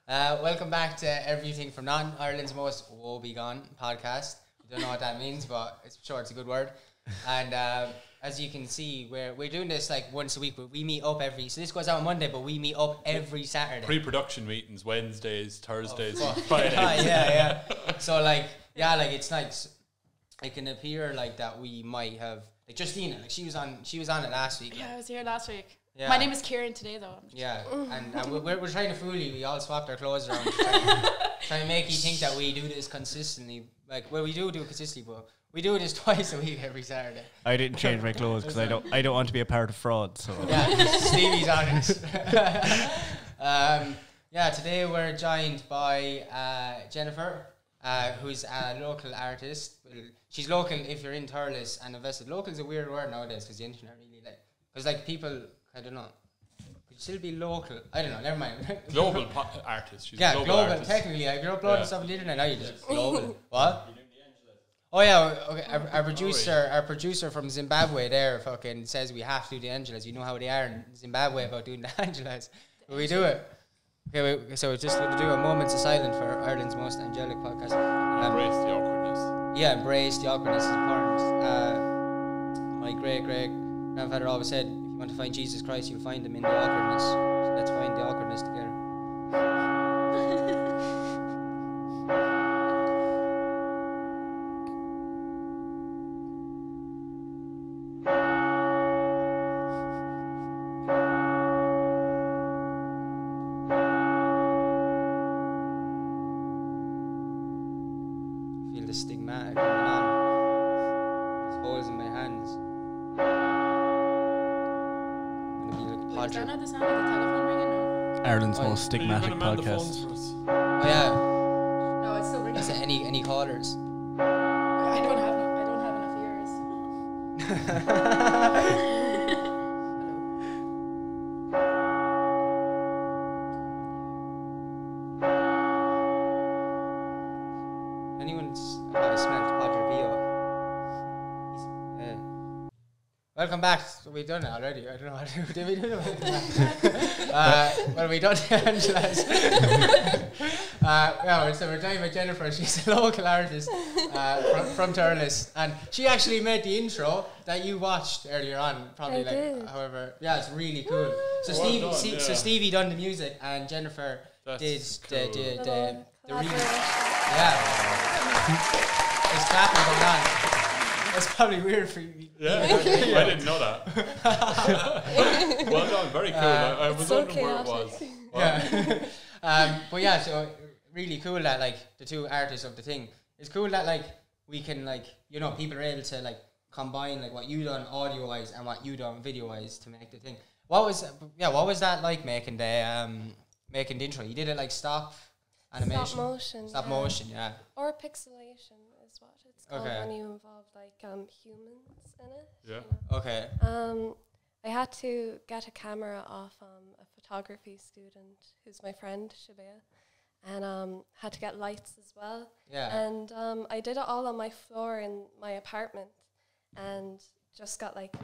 Welcome back to Everything from None, Ireland's most Woebegone podcast. I don't know what that means, but it's sure it's a good word. And as you can see, we're doing this like once a week, but we meet up so this goes out on Monday, but we meet up every Saturday. Pre-production meetings, Wednesdays, Thursdays, Fridays. yeah. So it's like it can appear like that we might have like Justina, like she was on it last week. Yeah, I was here last week. Yeah. My name is Kieran today, though. Yeah, and we're trying to fool you. We all swapped our clothes around, trying to make you think that we do this consistently. Like, well, we do it consistently, but we do this twice a week every Saturday. I didn't change my clothes because I don't want to be a part of fraud. So yeah, Stevie's honest. Today we're joined by Jennifer, who's a local artist. Well, she's local if you're in Thurles and invested. Local is a weird word nowadays because the internet really because people. I don't know. Could still be local. I don't know. Never mind. Global artist. She's global artist. Technically, if you're uploading stuff on the internet, now you just global. What? Oh yeah. Okay. Our producer from Zimbabwe there fucking says we have to do the Angelas. You know how they are in Zimbabwe about doing the Angelas. But we do it. Okay. So we're just going to do a moment's of silence for Ireland's most angelic podcast. Embrace the awkwardness. Yeah, embrace the awkwardness is important. My great grandfather always said, if you want to find Jesus Christ, you'll find him in the awkwardness. So let's find the awkwardness together. Feel the stigmatic coming on. There's holes in my hands. Is that not the sound of the telephone ringing? No. Ireland's most stigmatic podcast. Oh yeah. No, it's still ringing. Is there any callers? I don't have enough ears. I smelled Padre Pio. Welcome back. So we've done it already. I don't know how to do. Did we do it? Well, we done the Angelas. So we're talking about Jennifer. She's a local artist from Thurles, and she actually made the intro that you watched earlier on. Probably however, yeah, it's really cool. So Stevie done the music, and Jennifer did the remix. Yeah. There's clapping going on. That's probably weird for you. Yeah, I didn't know that. Well done, very cool. I was wondering where it was. Yeah. But yeah, so really cool that like the two artists of the thing. It's cool that like we can like people are able to like combine like what you done audio wise and what you done video wise to make the thing. What was that like making the intro? You did it like stop animation, stop motion, yeah, or pixelation is what it's called when you involve like humans in it. Yeah. Okay. I had to get a camera off a photography student who's my friend Shabea, and had to get lights as well. Yeah. And I did it all on my floor in my apartment, and just got like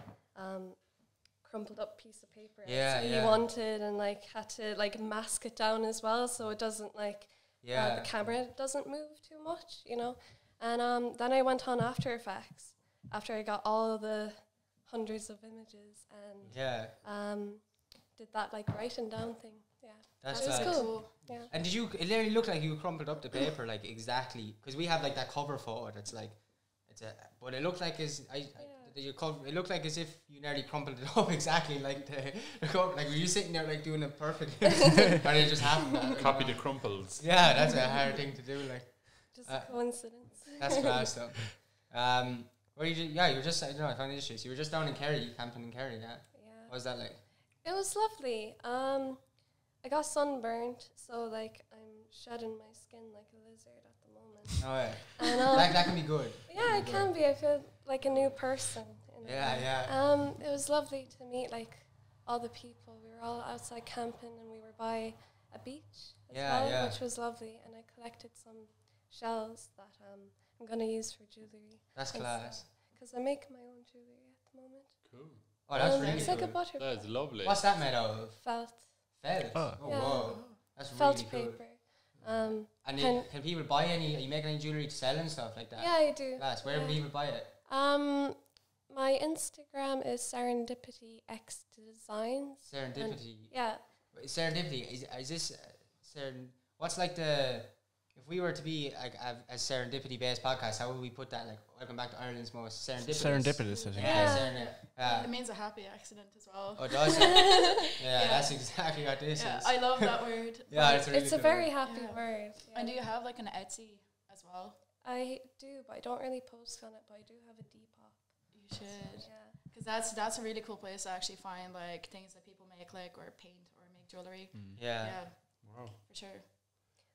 crumpled up piece of paper he wanted, and like had to like mask it down as well so it doesn't like the camera doesn't move too much, and then I went on After Effects after I got all the hundreds of images and did that like writing down thing. That's it was cool. Yeah. And it literally looked like you crumpled up the paper like exactly, because we have like that cover photo that's like but it looked like it looked like as if you nearly crumpled it up exactly like the cover. Like, were you sitting there like doing it perfectly? Or it just happened? Copy the crumples. Yeah, that's a hard thing to do. Like, just a coincidence. That's class though. You were just, I don't know, I found it interesting. So you were just down in Kerry, camping in Kerry, yeah? Yeah. What was that like? It was lovely. I got sunburned, so like I'm shedding my skin like a lizard at the moment. Oh yeah. And that can be good. Yeah, it can be. I feel like a new person. Yeah. It was lovely to meet like all the people. We were all outside camping, and we were by a beach as well, which was lovely. And I collected some shells that I'm gonna use for jewellery. That's class. Because I make my own jewellery at the moment. Cool. Oh, that's really it's cool. like a butterfly. That's lovely. What's that made out of? Felt. Felt? Oh. Whoa. That's Felt really cool. paper. And can people buy any? Are you making any jewelry to sell and stuff like that? Yeah, I do. Where would people buy it? My Instagram is Serendipity X Designs. Serendipity. Yeah. Serendipity is this what's like the, if we were to be like a serendipity based podcast, how would we put that? Like, welcome back to Ireland's most serendipitous, I think. Yeah. It means a happy accident as well. Oh, does it? Yeah, that's exactly what this is. I love that word. Yeah, it's really a very happy word. Yeah. And do you have like an Etsy as well? I do, but I don't really post on it, but I do have a Depop. You should. Yeah. Because that's a really cool place to actually find like things that people make, like, or paint or make jewelry. Yeah. Wow. For sure.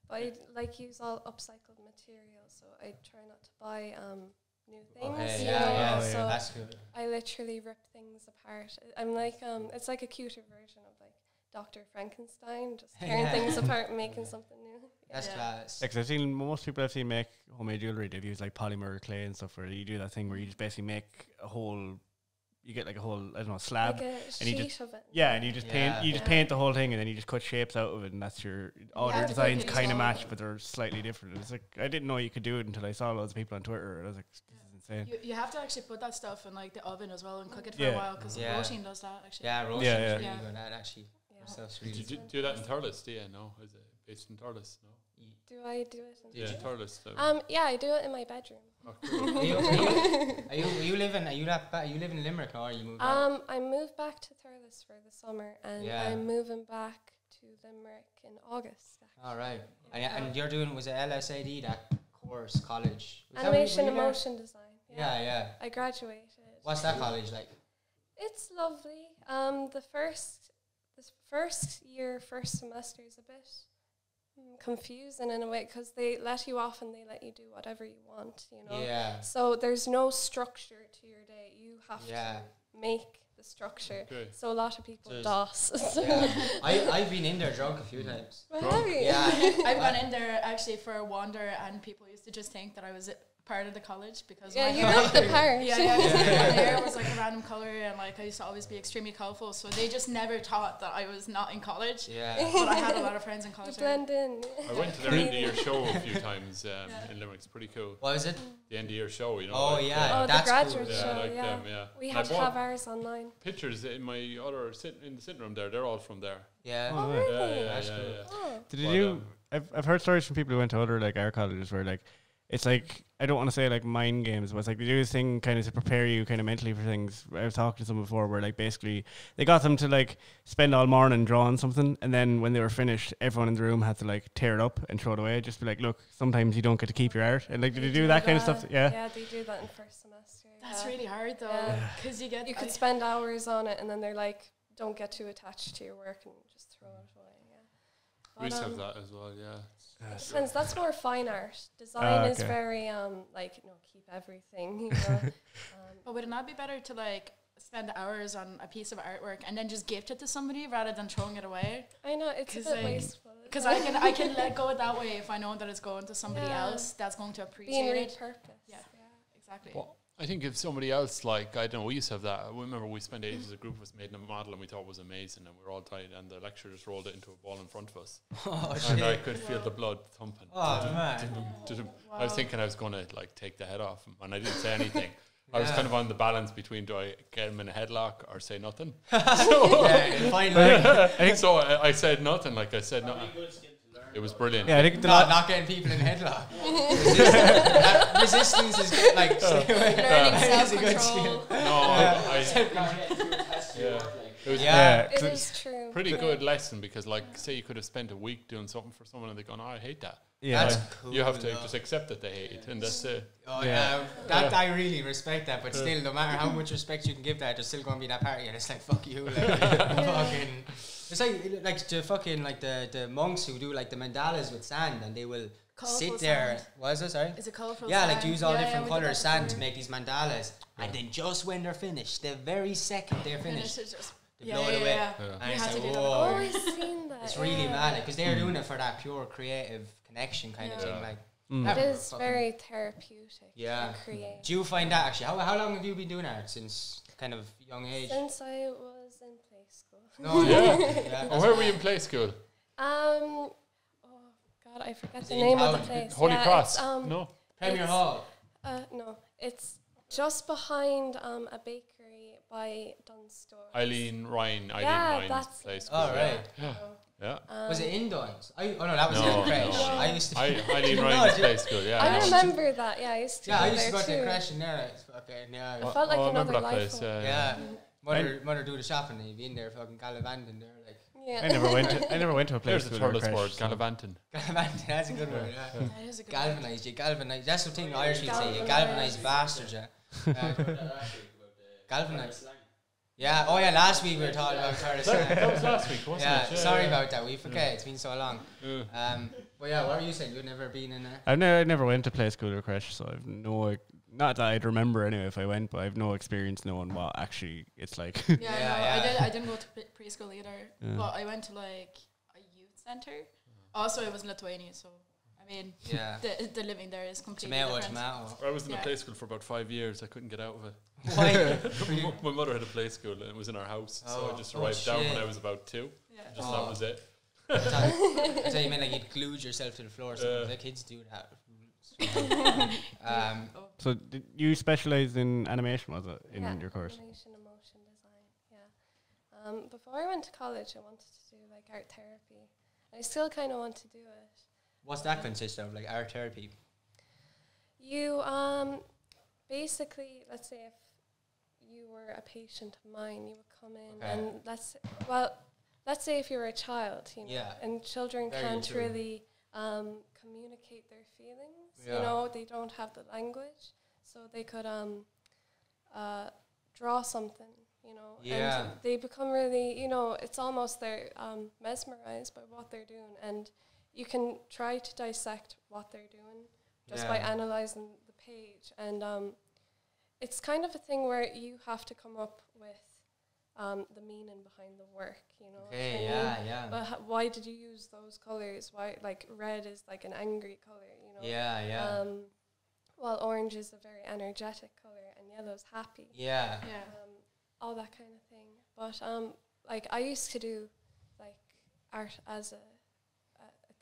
But I like use all upcycled materials, so I try not to buy new things. Okay, So that's good. I literally rip things apart. I'm like it's like a cuter version of like Dr. Frankenstein, just tearing things apart and making something new. That's class. Because I've seen most people I've seen make homemade jewelry, they've used like polymer clay and stuff, where you do that thing where you just basically make a whole. You get like a whole, I don't know, slab, like a and you sheet just of it. and you just paint, paint the whole thing, and then you just cut shapes out of it, and that's all your designs kind of match, but they're slightly different. It's like I didn't know you could do it until I saw loads of people on Twitter. And I was like, this is insane. You have to actually put that stuff in like the oven as well and cook it for a while, because Roisin does that actually. Yeah, Roisin's really good at that actually. Did you do that in Thurles? Do you know? Is it based in Thurles? No. Do I do it? Yeah, Thurles. Yeah, I do it in my bedroom. Oh, cool. you live in Limerick now, or you moved I moved back to Thurles for the summer, and I'm moving back to Limerick in August. All right. And you're doing, was it LSAD, that course, college? Animation and motion design. Yeah. I graduated. What's that college like? It's lovely. The first semester is a bit confusing in a way, because they let you off and they let you do whatever you want, you know. Yeah. So there's no structure to your day. You have to make the structure. Okay. So a lot of people DOS. I've been in there drunk a few times. Have you? Yeah. I've gone in there actually for a wander, and people used to just think that I was part of the college because you look the part. My hair was like a random color, and like I used to always be extremely colourful, so they just never thought that I was not in college. But I had a lot of friends in college. Blend in. I went to their end of year show a few times in Limerick. It's pretty cool. What was it? The end of year show, you know. Oh, like that's the graduate cool. show. I like them, We had to have ours online. Pictures in my other in the sitting room there. They're all from there. Yeah. Oh, really? Yeah. Oh. Did you? I've heard stories from people who went to other like art colleges where like it's like, I don't want to say like mind games, but it's like they do this thing kind of to prepare you kind of mentally for things. I was talking to someone before where like basically they got them to like spend all morning drawing something, and then when they were finished, everyone in the room had to like tear it up and throw it away. Just be like, look, sometimes you don't get to keep your art. And like, did they do that kind of stuff? Yeah, they do that in first semester. That's really hard though, because you could spend hours on it, and then they're like, don't get too attached to your work and just throw it away. We used to have that as well, Depends. That's more fine art. Design is very keep everything. You know. But would it not be better to like spend hours on a piece of artwork and then just gift it to somebody rather than throwing it away? I know it's a bit wasteful. Because I can let go it that way if I know that it's going to somebody else that's going to appreciate it. Repurposed. Yeah, exactly. Well, I think if somebody else, like, I don't know, we used to have that. I remember we spent ages, a group of us made a model and we thought it was amazing, and we were all tired, and the lecturer just rolled it into a ball in front of us. And I could feel the blood thumping. Oh, man. I was thinking I was going to, like, take the head off him, and I didn't say anything. I was kind of on the balance between, do I get him in a headlock or say nothing? So I said nothing, like I said nothing. It was brilliant. Yeah, I think not getting people in headlock. Resistance is good, like stay away. Learning self-control. It is true. Pretty good lesson, because like say you could have spent a week doing something for someone and they're going, I hate that. Yeah, that's cool. You have to just accept that they hate it, and that's it. That I really respect that, but still, no matter how much respect you can give that, there's still going to be that party, and it's like fuck you, like fucking. It's like the fucking like the monks who do like the mandalas with sand, and they will sit there. What is it? Sorry. Is it colourful? Yeah, like use all different colours sand to make these mandalas, and then just when they're finished, the very second they're finished. They blow it away. And it's like, I've always seen that. It's really mad, because they're doing it for that pure creative connection kind of thing. Like it is very therapeutic. Yeah. Create. Do you find that actually? How long have you been doing art? Since kind of young age? Since I was in play school. Where were you in play school? Oh God, but I forget the name of the place. Holy Cross. No. Premier Hall. No, it's just behind a bakery by Dunstore. Eileen-Ryan's that's place. Oh, right. Yeah. Was it in Duns? No, that was in Crash. I used to. Eileen-Ryan's Play School, yeah. I remember that, I used to go to Crash in there. I felt like another life. Place, yeah. Mother do the shopping, and you'd be in there fucking gallivanting there, like. Yeah. I never went to a place. There's the Thurles word, gallivanting. Gallivanting, that's a good word, yeah. That is a good Galvanise, you galvanise. That's the thing the Irish would say, you galvanise bastards, yeah. Galvanise. Yeah, last week we were talking about Thurles. That was last week, wasn't it? Yeah, sorry about that, we forget, it's been so long. But yeah, what were you saying? You've never been in a... I never went to play school or crash, so I've no... Not that I'd remember anyway if I went, but I've no experience knowing what actually it's like. I didn't go to preschool either, but I went to like a youth centre. Also, I was in Lithuania, so I mean, the living there is completely different. I was in a play school for about 5 years. I couldn't get out of it. Why? My mother had a play school and it was in our house, so I just arrived down when I was about 2. That was it. I thought you meant like you'd glued yourself to the floor. So the kids do that. So did you specialised in animation, was it, in your course? Animation and motion design, before I went to college, I wanted to do like art therapy. I still kind of want to do it. What's that consist of, like art therapy? You basically, let's say if you were a patient of mine, you would come in and let's say if you were a child, and children can't really communicate their feelings. They don't have the language, so they could draw something, and they become really, it's almost they're mesmerized by what they're doing, and you can try to dissect what they're doing just by analyzing the page, and it's kind of a thing where you have to come up with the meaning behind the work, But why did you use those colors? Why, like, red is like an angry color, while orange is a very energetic color and yellow's happy. All that kind of thing. But like I used to do like art as a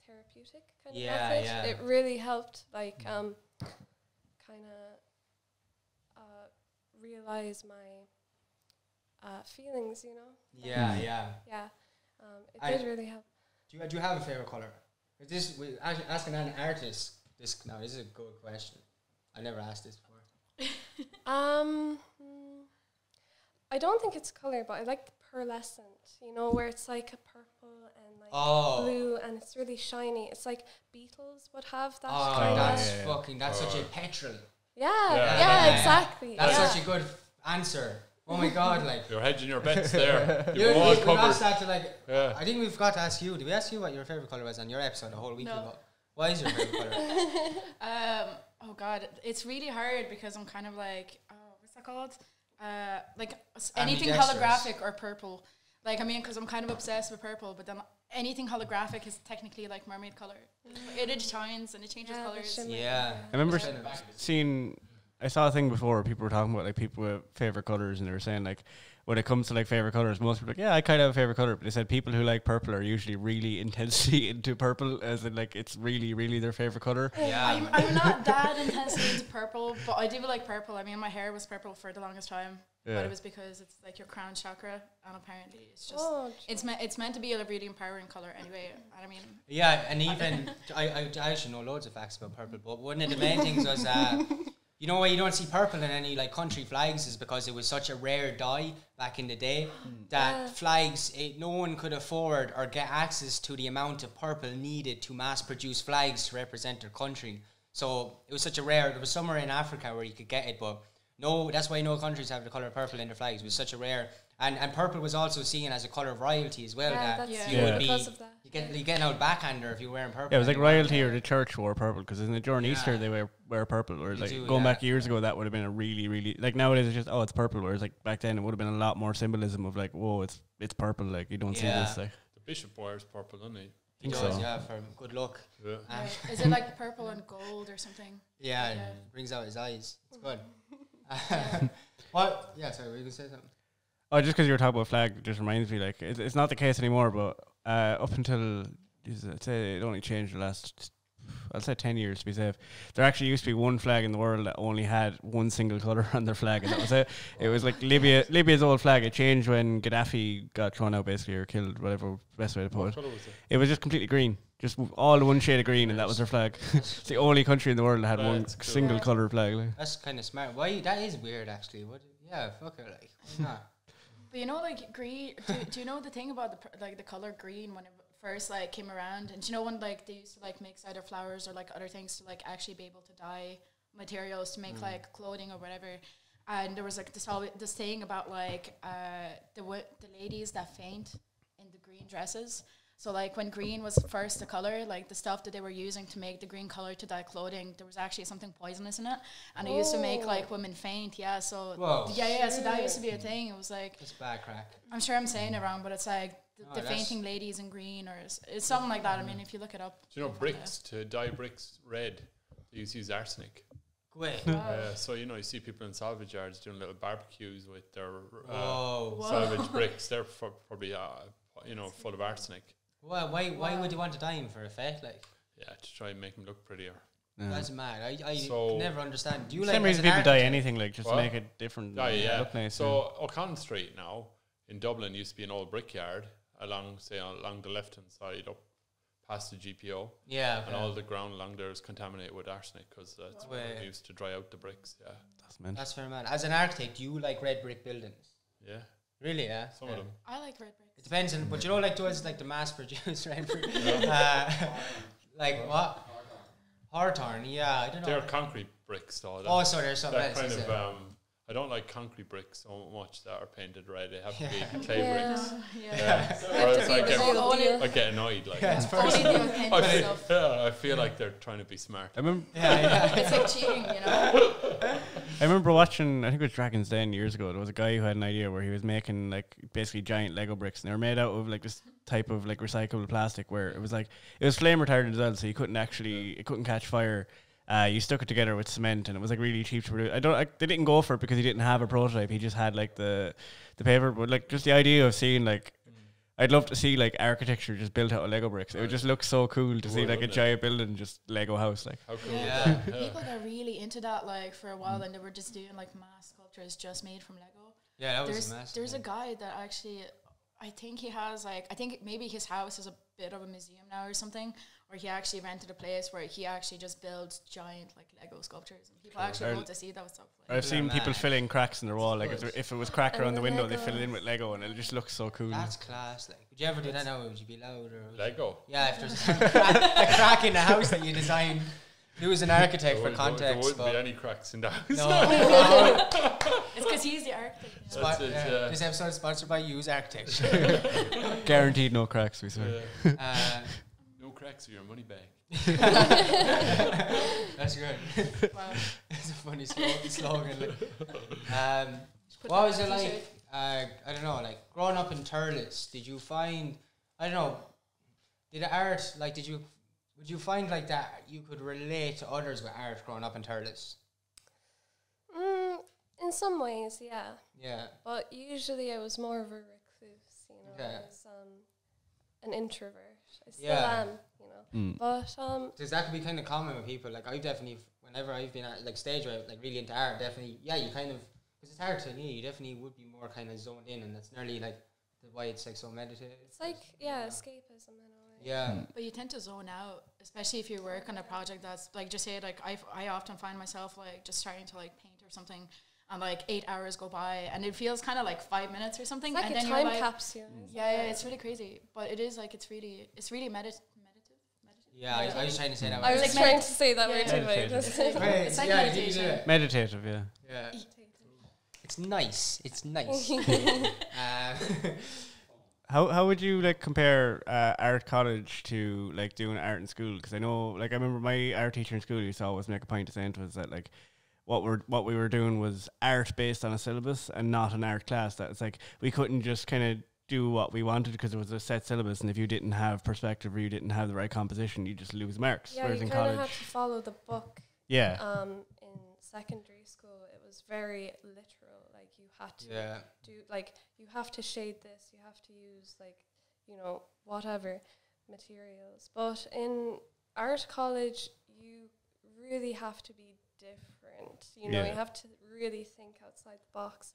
therapeutic kind of method. It really helped, like kind of realize my feelings, It did really help. Do you have a favorite color? Asking an artist. This is a good question. I never asked this before. I don't think it's color, but I like the pearlescent. Where it's like a purple and like blue, and it's really shiny. It's like Beatles would have that. That's such a petrol. Yeah, exactly. That's such a good answer. Oh my God, like you're hedging your bets there. We've asked that to I think we forgot to ask you. Did we ask you what your favorite color was on your episode a whole week ago? Why is your favorite color? Oh God, it's really hard because I'm kind of like, what's that called? Like anything holographic or purple. Like, I mean, because I'm kind of obsessed with purple, but then anything holographic is technically like mermaid color. It shines and it changes colors. I remember I saw a thing before where people were talking about like people with favorite colors, and they were saying like when it comes to like favorite colors, most people are like, I kind of have a favorite color, but they said people who like purple are usually really intensely into purple, as in like it's really, really their favorite color. I'm not that intensely into purple, but I do like purple. I mean, my hair was purple for the longest time, but it was because it's like your crown chakra, and apparently it's just it's meant to be a really empowering color anyway. I mean, and even I actually know loads of facts about purple, but one of the main things was you know why you don't see purple in any like country flags is because it was such a rare dye back in the day that flags, no one could afford or get access to the amount of purple needed to mass produce flags to represent their country. So it was such a rare, there was somewhere in Africa where you could get it, but no, that's why no countries have the colour purple in their flags. It was such a rare, and purple was also seen as a colour of royalty as well. You would be, you get an old backhander if you were wearing purple. Yeah, it was like royalty or the church wore purple, because in the during Easter they wear purple, whereas like going back years ago that would have been a really, really, like nowadays it's just it's purple, whereas like back then it would have been a lot more symbolism of like, whoa, it's purple, like you don't see this like. The bishop wears purple, doesn't he? He does, for good luck. Is it like purple and gold or something? It brings out his eyes. It's good. What? Yeah, sorry, were you going to say something? Oh, just because you were talking about flag, it just reminds me, like, it's not the case anymore, but up until I'd say it only changed the last, I'll say 10 years to be safe. There actually used to be one flag in the world that only had one single colour on their flag, and that was it. It was like Libya's old flag. It changed when Gaddafi got thrown out, basically, or killed, whatever best way to put it. What colour was it? It was just completely green. Just all one shade of green, and that was their flag. It's the only country in the world that had one single colour flag. Like. That's kind of smart. Why? That is weird, actually. What? Yeah, fuck it, like. Nah. But you know, like green. Do you know the thing about the color green when it first like came around? And do you know when like they used to like mix either flowers or like other things to like actually be able to dye materials to make like clothing or whatever? And there was like this thing about like the ladies that faint in the green dresses. So like when green was first the color, like the stuff that they were using to make the green color to dye clothing, there was actually something poisonous in it, and it used to make like women faint. Yeah, so so that used to be a thing. It was like it's bad crack. I'm sure I'm saying it wrong, but it's like the fainting ladies in green, or it's something like that. I mean, if you look it up. Do you know bricks to dye bricks red? They used to use arsenic. Great. So you know, you see people in salvage yards doing little barbecues with their salvage bricks. They're probably full of arsenic. Well, why would you want to dye him for effect, like? Yeah, to try and make him look prettier. Yeah. That's mad. I can never understand. Do you like? Same reason people dye anything, like just to make it different. Look nice. So O'Connell Street now in Dublin used to be an old brickyard along the left hand side up past the GPO. Yeah. Okay. And all the ground along there is contaminated with arsenic because that's what they used to dry out the bricks. Yeah. That's very mad. As an architect, do you like red brick buildings? Yeah. Really? Yeah. Some of them. I like red bricks. It depends on, but you know, like those like the mass-produced red brick. Like what? Hawthorne. Yeah, I don't know. They're concrete bricks, though. So there's something else. Kind of. I don't like concrete bricks so much that are painted red. They have to be clay bricks. I get annoyed. Like, I feel like they're trying to be smart. I remember. It's like cheating, you know. I remember watching, I think it was Dragon's Den years ago. There was a guy who had an idea where he was making like basically giant Lego bricks, and they were made out of like this type of like recyclable plastic where it was flame retardant as well, so it couldn't catch fire. You stuck it together with cement, and it was like really cheap to produce. They didn't go for it because he didn't have a prototype. He just had like the paper, but like just the idea of seeing like, I'd love to see like architecture just built out of Lego bricks. It would just look so cool to see like a giant building, just Lego house. Like, how cool! Yeah. People got really into that like for a while, and they were just doing like mass sculptures just made from Lego. Yeah, that was massive. There's a guy that actually, I think he has like, I think maybe his house is a bit of a museum now or something, or he actually rented a place where he actually just builds giant like Lego sculptures, and people actually go to see that stuff. Like, I've seen people fill in cracks in their wall, like if it was cracked around the window, they fill it in with Lego, and it just looks so cool. That's class. Like, would you ever do that now? Would you be loud or Lego? Yeah, if there's a crack in the house that you designed. He was an architect for context. There wouldn't be any cracks in the house. No. It's because he's the architect. This episode is sponsored by Use Architecture. Guaranteed no cracks, we swear. No cracks for your money bag. That's good. Wow. It's a funny slogan. What was it like? I don't know. Like growing up in Thurles, did you find? I don't know. Did art like? Would you find like that you could relate to others with art growing up in Thurles? In some ways, yeah. Yeah. But usually I was more of a recluse, you know. I was an introvert. I still am, you know. But because that could be kind of common with people. Like I've definitely, whenever I've been at like stage where like really into art, definitely, you kind of, because it's hard to, you definitely would be more kind of zoned in, and that's nearly like why it's like so meditative. It's like escapism in a way. Yeah. But you tend to zone out, especially if you work on a project that's like, just say like I often find myself like just starting to like paint or something, and like 8 hours go by, and it feels kind of like 5 minutes or something. It's like and a then time you're like, capsule. Yeah, it's really crazy, but it is like it's really meditative. Yeah, I was trying to say that. I was like trying to say that word too. It's like meditation. Meditative, yeah. It's nice. It's nice. How would you like compare art college to like doing art in school? Because I know, like, I remember my art teacher in school used to always make a point of saying to us that like what we were doing was art based on a syllabus and not an art class. That it's like we couldn't just kind of do what we wanted because it was a set syllabus, and if you didn't have perspective or you didn't have the right composition, you just lose marks. Yeah, whereas you in kind of college, had to follow the book. Yeah. In secondary school, it was very literal. Like you had to do, like you have to shade this, you have to use like, you know, whatever. materials. But in art college, you really have to be different. You know, you have to really think outside the box.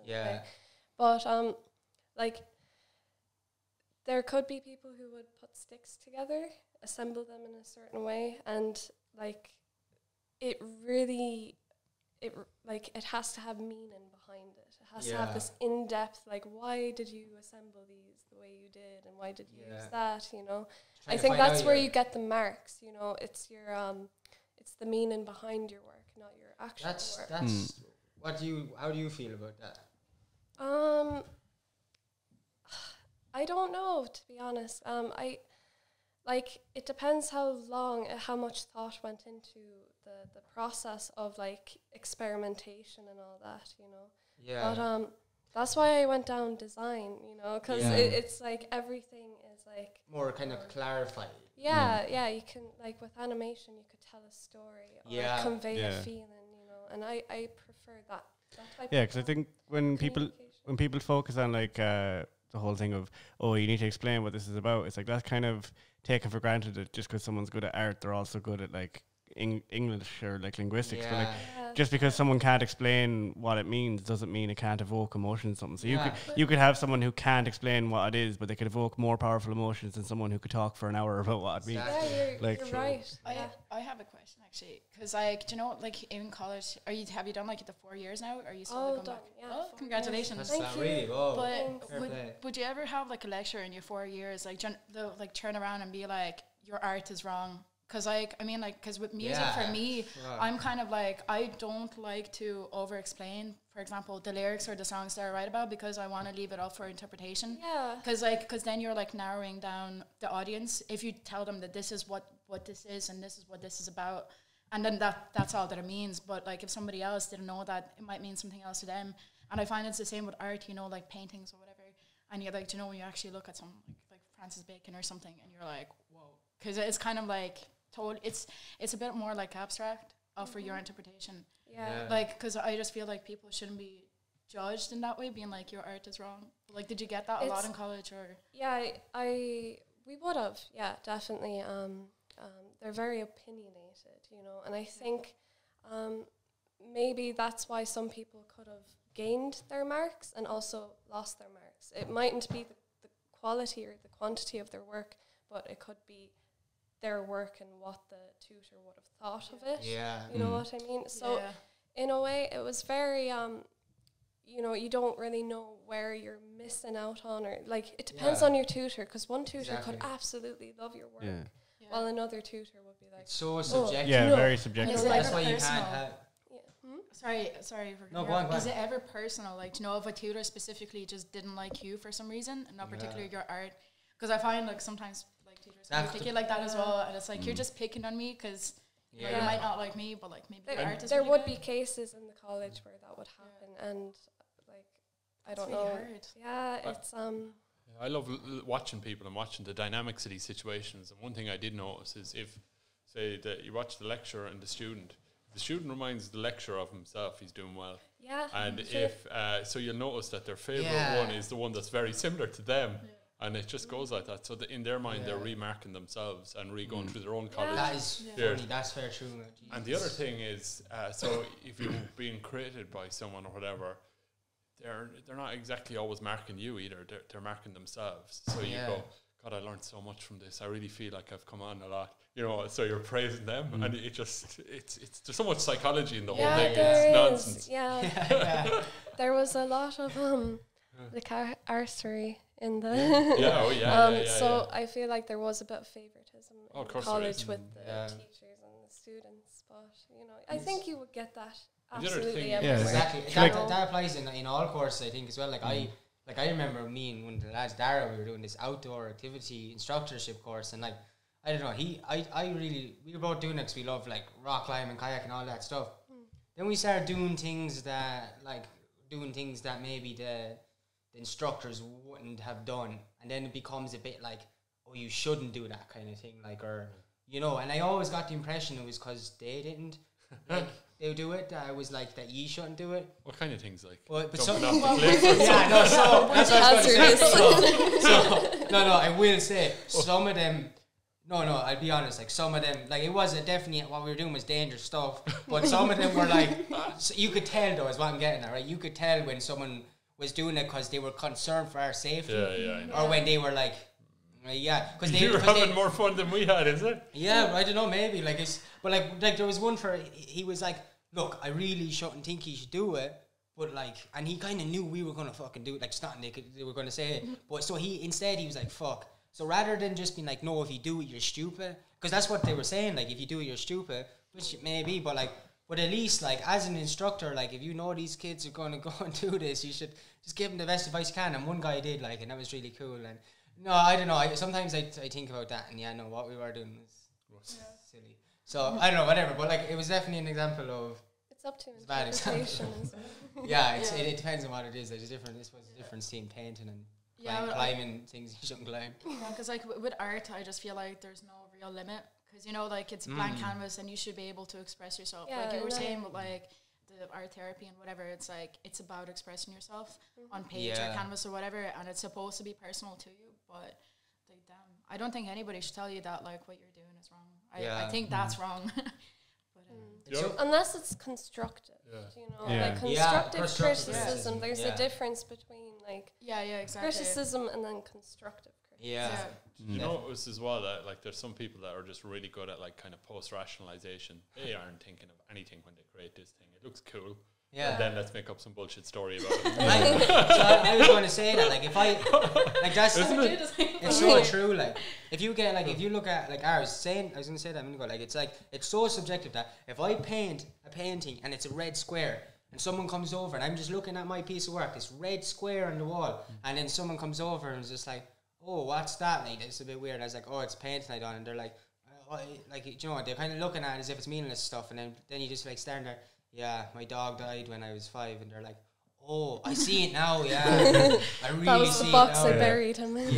But like, there could be people who would put sticks together, assemble them in a certain way, and like, it has to have meaning behind it. It has to have this in-depth, like, why did you assemble these the way you did, and why did you use that, you know? I think that's where you get the marks, you know. It's your it's the meaning behind your work, not your actual work. That's how do you feel about that? I don't know, to be honest. It depends how much thought went into the process of like experimentation and all that, you know. Yeah. But that's why I went down design, you know, because it's like everything is like more kind of clarified. Yeah, you can, like, with animation, you could tell a story or convey a feeling, you know, and I prefer that type. Yeah, because I think when people focus on like the whole thing of, oh, you need to explain what this is about, it's like that's kind of taken for granted that just because someone's good at art, they're also good at like English or like linguistics. But like, just because someone can't explain what it means doesn't mean it can't evoke emotion or something. So you could have someone who can't explain what it is, but they could evoke more powerful emotions than someone who could talk for an hour about what it means. Yeah, you're right. I have a question actually, because like, do you know, like in college, have you done like the 4 years now? Or are you still done? Back? Yeah, oh, congratulations! Thank you. Really well. But would you ever have like a lecture in your 4 years, like like turn around and be like, your art is wrong? Because like, I mean, like, because with music, for me, I'm kind of like, I don't like to over-explain, for example, the lyrics or the songs that I write about, because I want to leave it up for interpretation. Yeah. Because then you're like narrowing down the audience if you tell them that this is what this is and this is what this is about, and then that's all that it means. But like, if somebody else didn't know that, it might mean something else to them. And I find it's the same with art, you know, like paintings or whatever. And you're like, you know, when you actually look at something like Francis Bacon or something, and you're like, whoa, because it's kind of like, it's a bit more like abstract for your interpretation. Like, because I just feel like people shouldn't be judged in that way, being like, your art is wrong. Like, did you get that a lot in college? Or we would have, definitely. They're very opinionated, you know, and I think maybe that's why some people could have gained their marks and also lost their marks. It mightn't be the quality or the quantity of their work, but it could be their work and what the tutor would have thought of it. You know what I mean? So in a way, it was very, you know, you don't really know where you're missing out on, or like, it depends on your tutor, because one tutor could absolutely love your work, while another tutor would be like, it's so subjective. Yeah, very subjective. That's why you can't have. Sorry. No, go on. Is it ever personal? Like, do you know if a tutor specifically just didn't like you for some reason, and not particularly your art? Because I find like sometimes like teachers can pick it like that as well, and it's like, you're just picking on me because you might not like me, but like maybe the art is. There would be cases in the college where that would happen, and like, I don't know. Hard. Yeah, it's I love watching people and watching the dynamics of these situations. And one thing I did notice is, if say that you watch the lecturer and the student reminds the lecturer of himself, he's doing well. Yeah. And if so, you'll notice that their favorite one is the one that's very similar to them. And it just goes like that. So in their mind, they're remarking themselves and going through their own college. That is funny. That's very true. And the other thing is, so if you're being created by someone or whatever, they're not exactly always marking you either. They're marking themselves. So you go, God, I learned so much from this. I really feel like I've come on a lot. You know, so you're praising them, and it just it's there's so much psychology in the whole thing. It's nonsense. Yeah. There was a lot of the arsery in the so I feel like there was a bit of favoritism in college with the teachers and the students, but you know, I think you would get that absolutely everywhere. Exactly. That applies in all courses, I think, as well. Like I remember me and one of the lads, Dara, we were doing this outdoor activity instructorship course, and like, I don't know, we were both doing it because we love like rock climbing, kayak and all that stuff. Then we started doing things that maybe the instructors wouldn't have done, and then it becomes a bit like, oh, you shouldn't do that kind of thing, like, or you know. And I always got the impression it was because they didn't like, they do it. I was like, that you shouldn't do it. What kind of things, like? Well, but some, off the cliff? So that's what I was going to say. So I will say some of them No, I'll be honest, like some of them, like it was definitely what we were doing was dangerous stuff, but some of them were like, so you could tell though, is what I'm getting at, right? You could tell when someone was doing it because they were concerned for our safety, or when they were like, because you were having more fun than we had, is it? Yeah, I don't know, maybe like it's, but like there was one for he was like, look, I really shouldn't think he should do it. But like, and he kind of knew we were gonna fucking do it. Like, it's not they were gonna say it. But so he was like, fuck. So rather than just being like, no, if you do it, you're stupid. Because that's what they were saying. Like, if you do it, you're stupid. Which it may be, but like, but at least like as an instructor, like if you know these kids are gonna go and do this, you should just give them the best advice you can. And one guy did, like, and that was really cool. And no, I don't know. Sometimes I think about that, and what we were doing was silly. So I don't know, whatever. But like, it was definitely an example of. It's up to interpretation. It depends on what it is. There's a different team painting and climbing things you shouldn't climb. Yeah, because like with art, I just feel like there's no real limit. Because like it's blank canvas and you should be able to express yourself. Like you were saying with like the art therapy and whatever, it's like it's about expressing yourself on page or canvas or whatever, and it's supposed to be personal to you. But like, damn, I don't think anybody should tell you that like what you're doing is wrong. I think that's wrong. Unless it's constructive, like constructive criticism. There's a difference between like exactly. criticism and then constructive criticism. You know, this is what like there's some people that are just really good at like kind of post-rationalization. They aren't thinking of anything when they create this thing. It looks cool. Yeah. And then let's make up some bullshit story about it. I was going to say that, like, if I, like, that's, it's so true, like, if you get, like, if you look at, like, I was going to say that a minute ago, like, it's so subjective that if I paint a painting and it's a red square and someone comes over and I'm just looking at my piece of work, this red square on the wall, and then someone comes over and is just like, oh, what's that? Like, it's a bit weird. I was like, oh, it's painting I done, and they're like, they're kind of looking at it as if it's meaningless stuff, and then you just, like, staring there. Yeah, my dog died when I was 5, and they're like, oh, I see it now, I really see it now. That was the box I buried him in.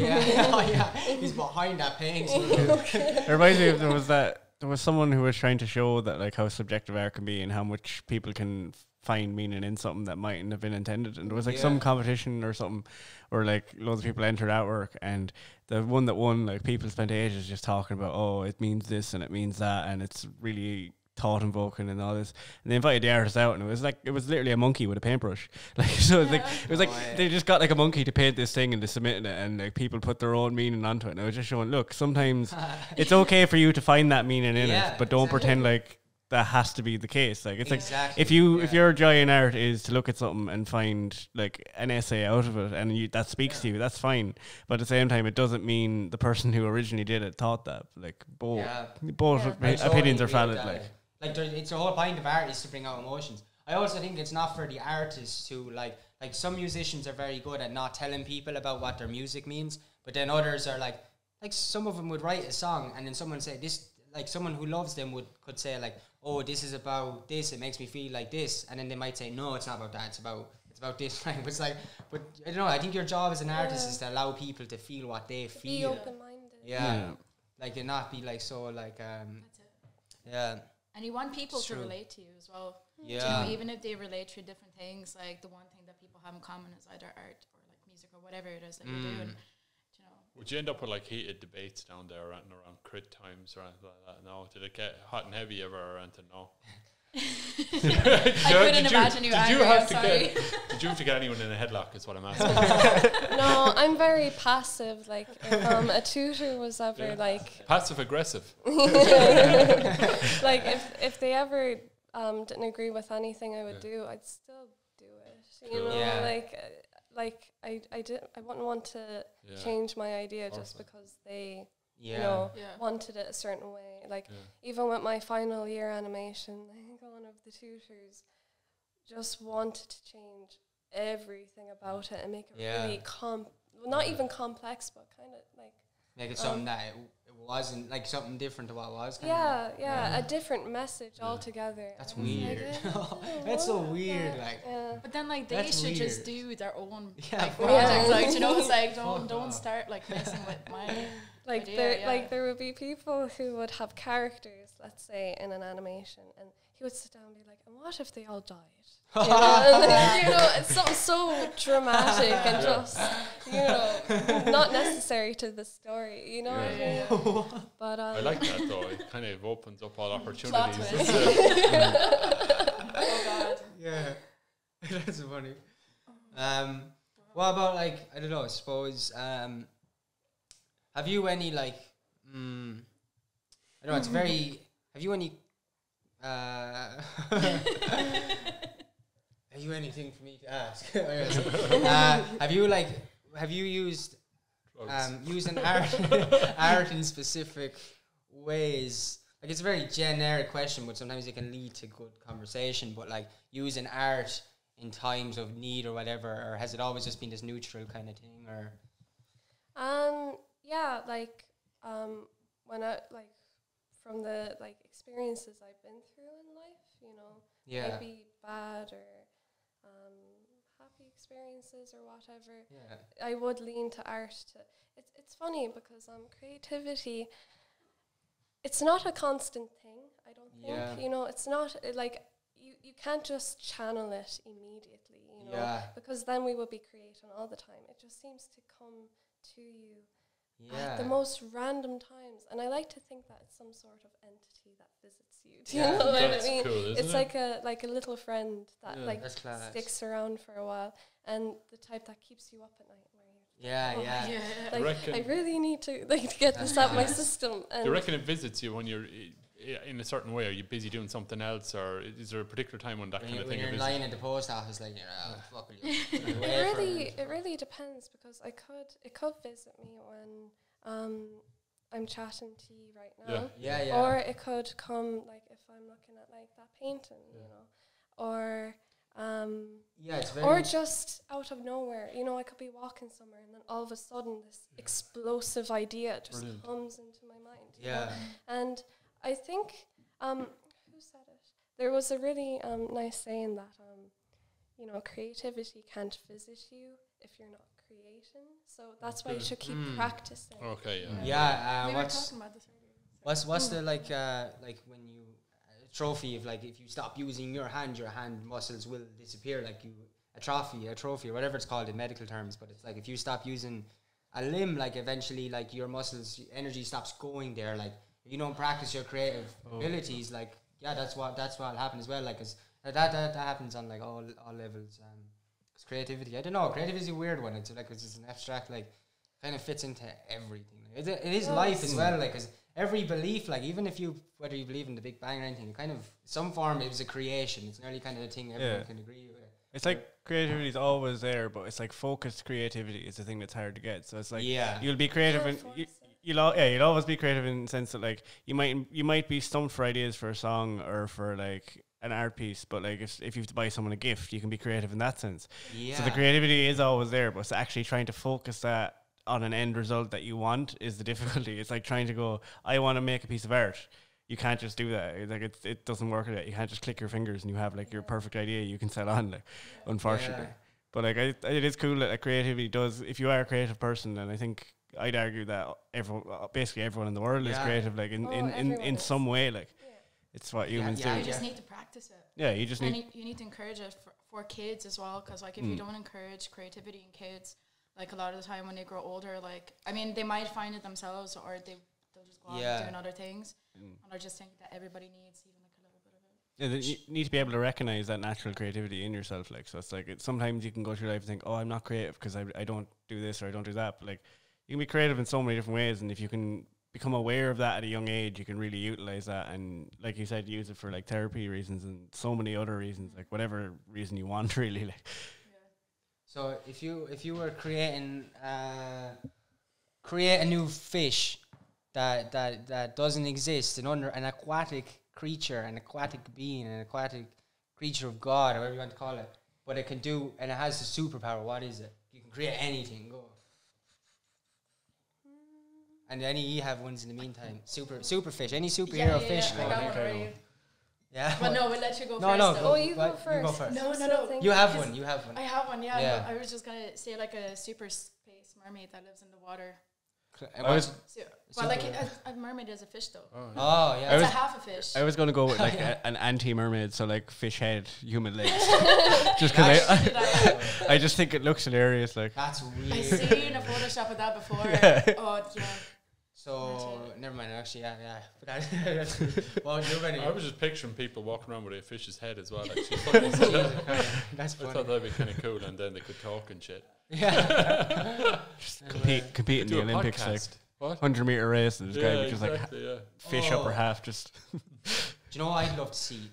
He's behind that painting. It reminds me of there was someone who was trying to show that like how subjective art can be and how much people can find meaning in something that mightn't have been intended. And there was like some competition or something where like loads of people entered artwork, and the one that won, like people spent ages just talking about, oh, it means this and it means that, and it's really thought invoking and all this, and they invited the artist out, and it was literally a monkey with a paintbrush, like, so it was like they just got like a monkey to paint this thing and they submitted it, and like people put their own meaning onto it, and I was just showing, look, sometimes it's okay for you to find that meaning in it, but don't pretend like that has to be the case. Like, it's like if your joy in art is to look at something and find like an essay out of it, and that speaks to you, that's fine. But at the same time, it doesn't mean the person who originally did it thought that. Like, both opinions are valid. Like it's the whole point of art is to bring out emotions. I also think it's not for the artists to like some musicians are very good at not telling people about what their music means, but then others are like some of them would write a song and then someone say this, like someone who loves them could say like, oh, this is about this, it makes me feel like this, and then they might say, no, it's not about that, it's about this. Right? It's like, but I don't know, I think your job as an artist is to allow people to feel what they feel. Be open-minded. Like, and not be like so like and you want people to relate to you as well. Yeah. Even if they relate to different things, like the one thing that people have in common is either art or like music or whatever it is that you're doing. Would you end up with like heated debates down there around crit times or anything like that? No. Did it get hot and heavy ever or anything? No. I couldn't imagine you angry. Did you have to get anyone in a headlock is what I'm asking. No, I'm very passive. Like, if a tutor was ever like passive aggressive. Like if they ever didn't agree with anything I would do, I'd still do it. You know, like I wouldn't want to change my idea just because they wanted it a certain way. Like even with my final year animation, I think one of the tutors just wanted to change everything about it and make it really not even complex, but kind of like make it something that it wasn't like something different to what it was. A different message altogether. That's weird. That's so weird. Like, but then like they should just do their own project. Like, it's like don't start like messing with my. Like there would be people who would have characters let's say, in an animation, and he would sit down and be like, and what if they all died? You know, it's something so dramatic and just, not necessary to the story, you know what I mean? But I like that though. It kind of opens up all opportunities. Oh God. Yeah, that's funny. What about I don't know. I suppose. Have you any I don't know. It's very. Have you any? Have you anything for me to ask? Have you used an art in specific ways? It's a very generic question, but sometimes it can lead to good conversation. But using art in times of need or whatever, or has it always just been this neutral kind of thing, or? Yeah, when I from the experiences I've been through in life, might be bad or happy experiences or whatever. Yeah. I would lean to art. It's funny because creativity, it's not a constant thing, I don't think. Yeah. It's not you can't just channel it immediately, because then we would be creating all the time. It just seems to come to you at the most random times. And I like to think that it's some sort of entity that visits you. Do you know what I mean? Cool, it's like a little friend that sticks around for a while, and the type that keeps you up at night. I really need to get this out my system. And do you reckon it visits you when you're in a certain way? Are you busy doing something else, or is there a particular time when that kind of thing? When you're lying at the post office, fuck you. It really depends, because it could visit me when I'm chatting to you right now. Yeah. Or it could come if I'm looking at that painting, or. It's very or just out of nowhere, I could be walking somewhere and then all of a sudden this explosive idea just comes into my mind. Yeah. And I think, who said it? There was a really nice saying that, creativity can't visit you if you're not creating. So that's why you should keep practicing. Okay. Yeah. We were talking about this earlier. What's the when you trophy of if you stop using your hand muscles will disappear, a trophy or whatever it's called in medical terms, but it's if you stop using a limb, eventually your muscles energy stops going there, you don't practice your creative abilities, that's what happens as well, cause that happens on all levels, cause creativity, I don't know, creativity is a weird one. It's it's just an abstract kind of fits into everything. It is life as well, cause every belief, even if whether you believe in the Big Bang or anything, kind of some form it was a creation. It's nearly kind of a thing everyone can agree with. It's creativity is always there, but it's focused creativity is the thing that's hard to get. So it's you'll be creative and you'll always be creative in the sense that you might be stumped for ideas for a song or for an art piece, but if you have to buy someone a gift, you can be creative in that sense. Yeah. So the creativity is always there, but it's actually trying to focus that on an end result that you want is the difficulty. It's trying to go, I want to make a piece of art. You can't just do that. It doesn't work like that. You can't just click your fingers and you have your perfect idea you can sell on, unfortunately. But it is cool that creativity does. If you are a creative person, then I think I'd argue that basically everyone in the world is creative, in some way. It's what humans do. You just need to practice it. Yeah, you just need. You need to encourage it for kids as well, because if you don't encourage creativity in kids, a lot of the time when they grow older, they might find it themselves, or they'll just go on doing other things. And I just think that everybody needs even a little bit of it. Yeah, you need to be able to recognize that natural creativity in yourself. So it's sometimes you can go through life and think, oh, I'm not creative because I don't do this or I don't do that. But you can be creative in so many different ways, and if you can become aware of that at a young age, you can really utilize that, and like you said, use it for therapy reasons and so many other reasons, whatever reason you want, really. So if you were create a new fish that doesn't exist, an aquatic creature, an aquatic being, an aquatic creature of God, or whatever you want to call it, but it can do, and it has a superpower, what is it? You can create anything, go. And any you have ones in the meantime. Super fish, any superhero fish. I got one already. Yeah. But no, we'll let you go first. No, you go first. You go first. No. You have one. I have one, yeah. I was just going to say a super space mermaid that lives in the water. Well, like a mermaid is a fish, though. Oh, yeah. It's a half a fish. I was going to go with like an anti-mermaid, so like fish head, human legs. Just because I just think it looks hilarious. Like that's really. I've seen a Photoshop of that before. Oh yeah. So never mind. Actually, yeah. But I was just picturing people walking around with a fish's head as well. Actually, that's funny. I thought that'd be kind of cool, and then they could talk and shit. Yeah. compete in the Olympics, like 100-meter race, and this guy would just like fish upper half. Just. Do you know what I'd love to see?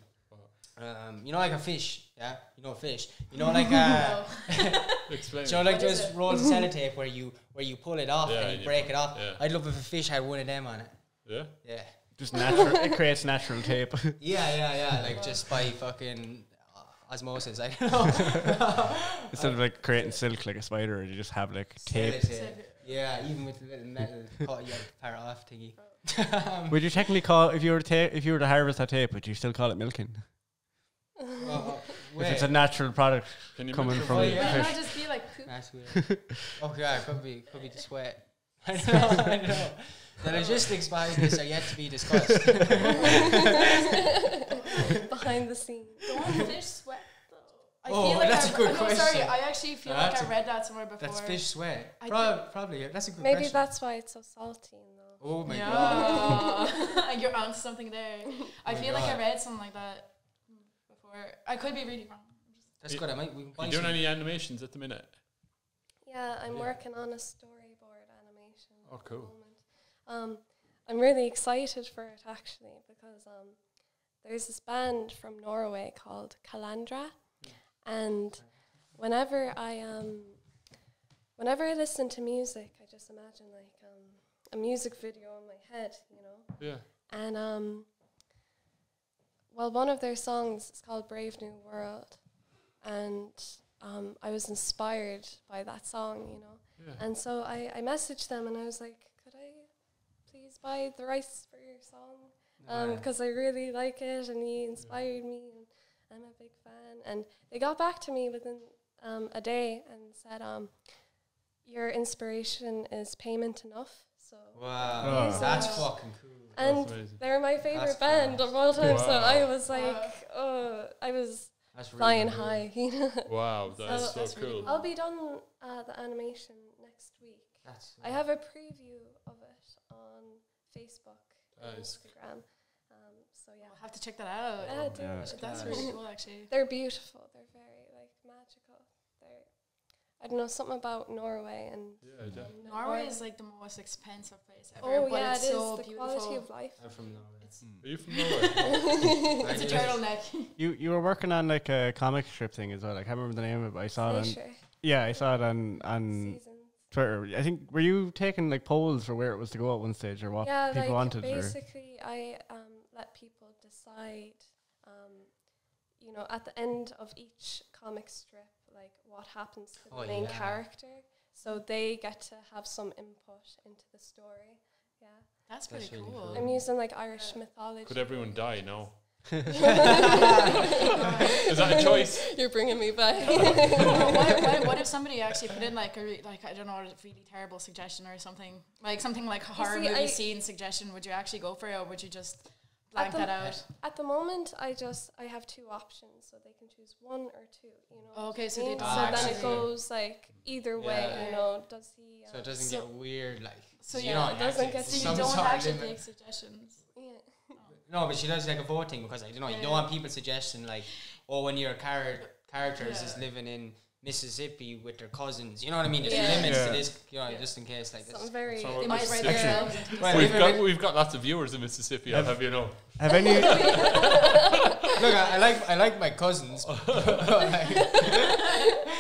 You know, like a fish. Yeah, you know a fish. You know, like explain. So like there's rolls of sellotape where you pull it off and you break it off. Yeah. I'd love if a fish had one of them on it. Yeah. Yeah. Just natural. It creates natural tape. Yeah. Like just by fucking osmosis. I don't know. Instead of like creating silk like a spider, you just have like tape. Yeah, even with the little metal part off thingy. Would you technically call if you were to harvest that tape? Would you still call it milking? If it's a natural product coming from fish. It might just be like poop. That's weird. Yeah, could be the sweat. I don't know. The logistics behind this are yet to be discussed. Behind the scenes. Don't fish sweat though? I feel like that's a good question. Sorry, I actually feel like I read that somewhere before. That's fish sweat. Probably. That's a good Maybe question. that's why it's so salty. Oh my god. You're onto something there. I feel like I read something like that before. I could be really wrong. That's good. Are you doing any animations at the minute? Yeah, I'm working on a storyboard animation. Oh, cool. I'm really excited for it actually because there's this band from Norway called Calandra, and whenever I listen to music, I just imagine like a music video in my head, you know. Yeah. And well, one of their songs is called "Brave New World," and I was inspired by that song, you know. Yeah. And so I messaged them and I was like, could I please buy the rights for your song? Because I really like it and he inspired me and I'm a big fan. And they got back to me within a day and said, your inspiration is payment enough. So wow, that's fucking cool. And they're my favorite band of all time. Wow. So I was like, I was flying high. You know? Wow, that's so cool. Really I'll be done the animation next week. I have a preview of it on Facebook and Instagram. So yeah, I'll have to check that out. Yeah, that's really cool, actually. They're beautiful. They're very like magical. I don't know, something about Norway and Norway is like the most expensive place ever. But it's so the beautiful. Quality of life. I'm from Norway. Are you from Norway? It's a turtleneck. You were working on like a comic strip thing as well. I can't remember the name of it, but I saw it I saw it on Twitter. I think, were you taking like polls for where it was to go at one stage or what people wanted? Basically, I let people decide, you know, at the end of each comic strip, like what happens to the main character. So they get to have some input into the story. Yeah. That's pretty cool. I'm using like Irish mythology. Could everyone die? No. Is that a choice? You're bringing me back. What if somebody actually put in like I don't know, a really terrible suggestion or something like a horror movie scene suggestion? Would you actually go for it, or would you just blank that out? At the moment, I have two options, so they can choose one or two. You know. Okay, so then it goes like either way. You know, does he? So it doesn't get weird, like. So you know, it doesn't get. So you don't actually take suggestions. Yeah. No, but she does like a voting because you don't want people suggesting like, when your character is just living in Mississippi with their cousins. You know what I mean? There's limits to this, you know, just in case like this. They might write themselves. We've got lots of viewers in Mississippi. I'll have you know. Have any? Look, I like my cousins.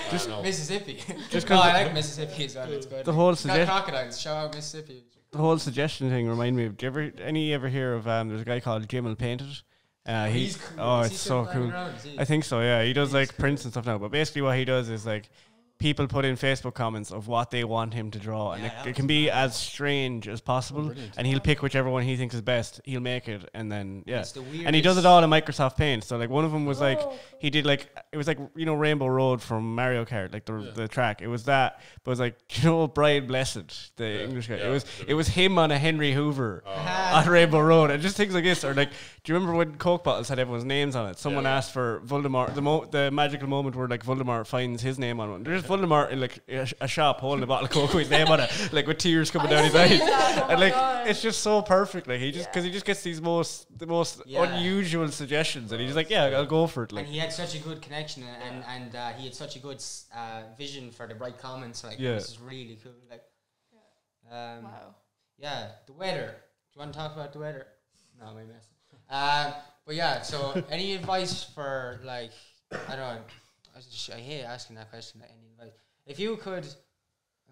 Just Mississippi. I like Mississippi as well. It's good. The whole suggestion. Crocodiles. Shout out Mississippi. The whole suggestion thing remind me of. Do you ever hear of? There's a guy called Jim Painted. He's cool. It's so cool. I think so. Yeah, he does like prints and stuff now. But basically, what he does is like, people put in Facebook comments of what they want him to draw, and it can be as strange as possible. And he'll pick whichever one he thinks is best. He'll make it, and then and he does it all in Microsoft Paint. So like one of them was like he did like it was like Rainbow Road from Mario Kart, like the track. It was that, but it was like Brian Blessed, the English guy. It was him on a Henry Hoover on Rainbow Road, and just things like this. Or like, do you remember when Coke bottles had everyone's names on it? Someone asked for Voldemort, the magical moment where like Voldemort finds his name on one. There's Voldemort in like a shop holding a bottle of Coke with his name on it, like with tears coming down his eyes, and like it's just so perfect. Like he just gets these the most unusual suggestions, and he's like, I'll go for it. Like, and he had such a good connection, and he had such a good vision for the right comments. Like this is really cool. Like, wow. Yeah, the weather. Do you want to talk about the weather? No, my mess. But yeah, so any advice for like I don't know. I hate asking that question. Like, any advice? If you could,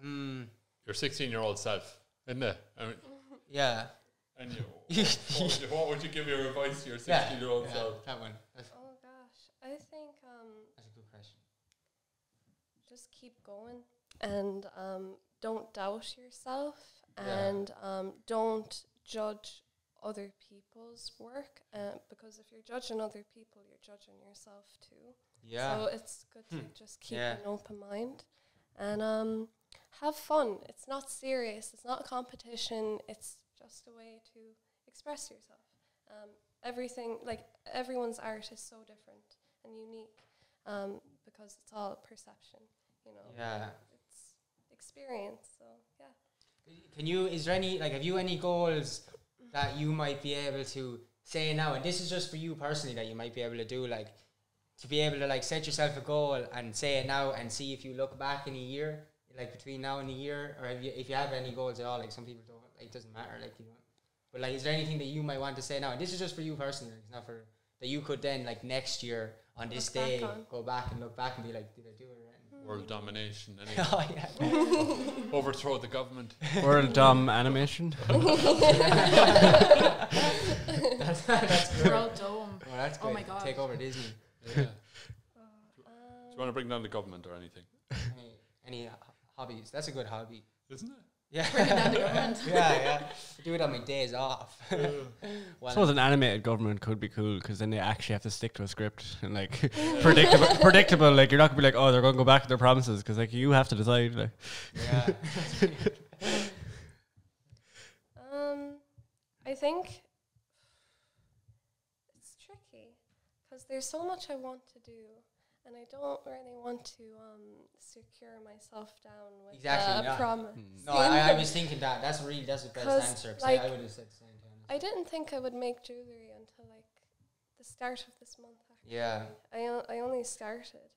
your 16-year-old self, isn't it? I mean, yeah. And what would you give your advice to your 16-year-old self? That one. Oh gosh, I think that's a good question. Just keep going and don't doubt yourself and don't judge other people's work because if you're judging other people, you're judging yourself too. Yeah. So it's good to just keep an open mind and have fun. It's not serious. It's not a competition. It's just a way to express yourself. Everything, like everyone's art is so different and unique because it's all perception, Yeah. It's experience. So is there any, like, have you any goals that you might be able to say now, and this is just for you personally, that you might be able to do, like, to be able to, like, set yourself a goal and say it now and see if you look back in a year, like, between now and a year, or if you have any goals at all, like, some people don't, like, it doesn't matter, like, but, like, is there anything that you might want to say now, and this is just for you personally, like, it's not for, that you could then, like, next year, on this day, go back and look back and be like, did I do it right? World domination. Anyway. Overthrow the government. World Dom animation. That's good. World Dome. Oh, that's great. Oh my God. Take over Disney. Do you want to bring down the government or anything? Any hobbies? That's a good hobby. Isn't it? Yeah. Bring down the government. I do it on my days off. I suppose an animated government could be cool because then they actually have to stick to a script and like predictable. Like you're not gonna be like, oh, they're gonna go back to their promises because like you have to decide. Like. Yeah. I think it's tricky because there's so much I want to do. And I don't really want to secure myself down with a promise. No, I was thinking that's the best answer. Like, I would have said the same thing. I didn't think I would make jewellery until like the start of this month. Actually. Yeah. I only started,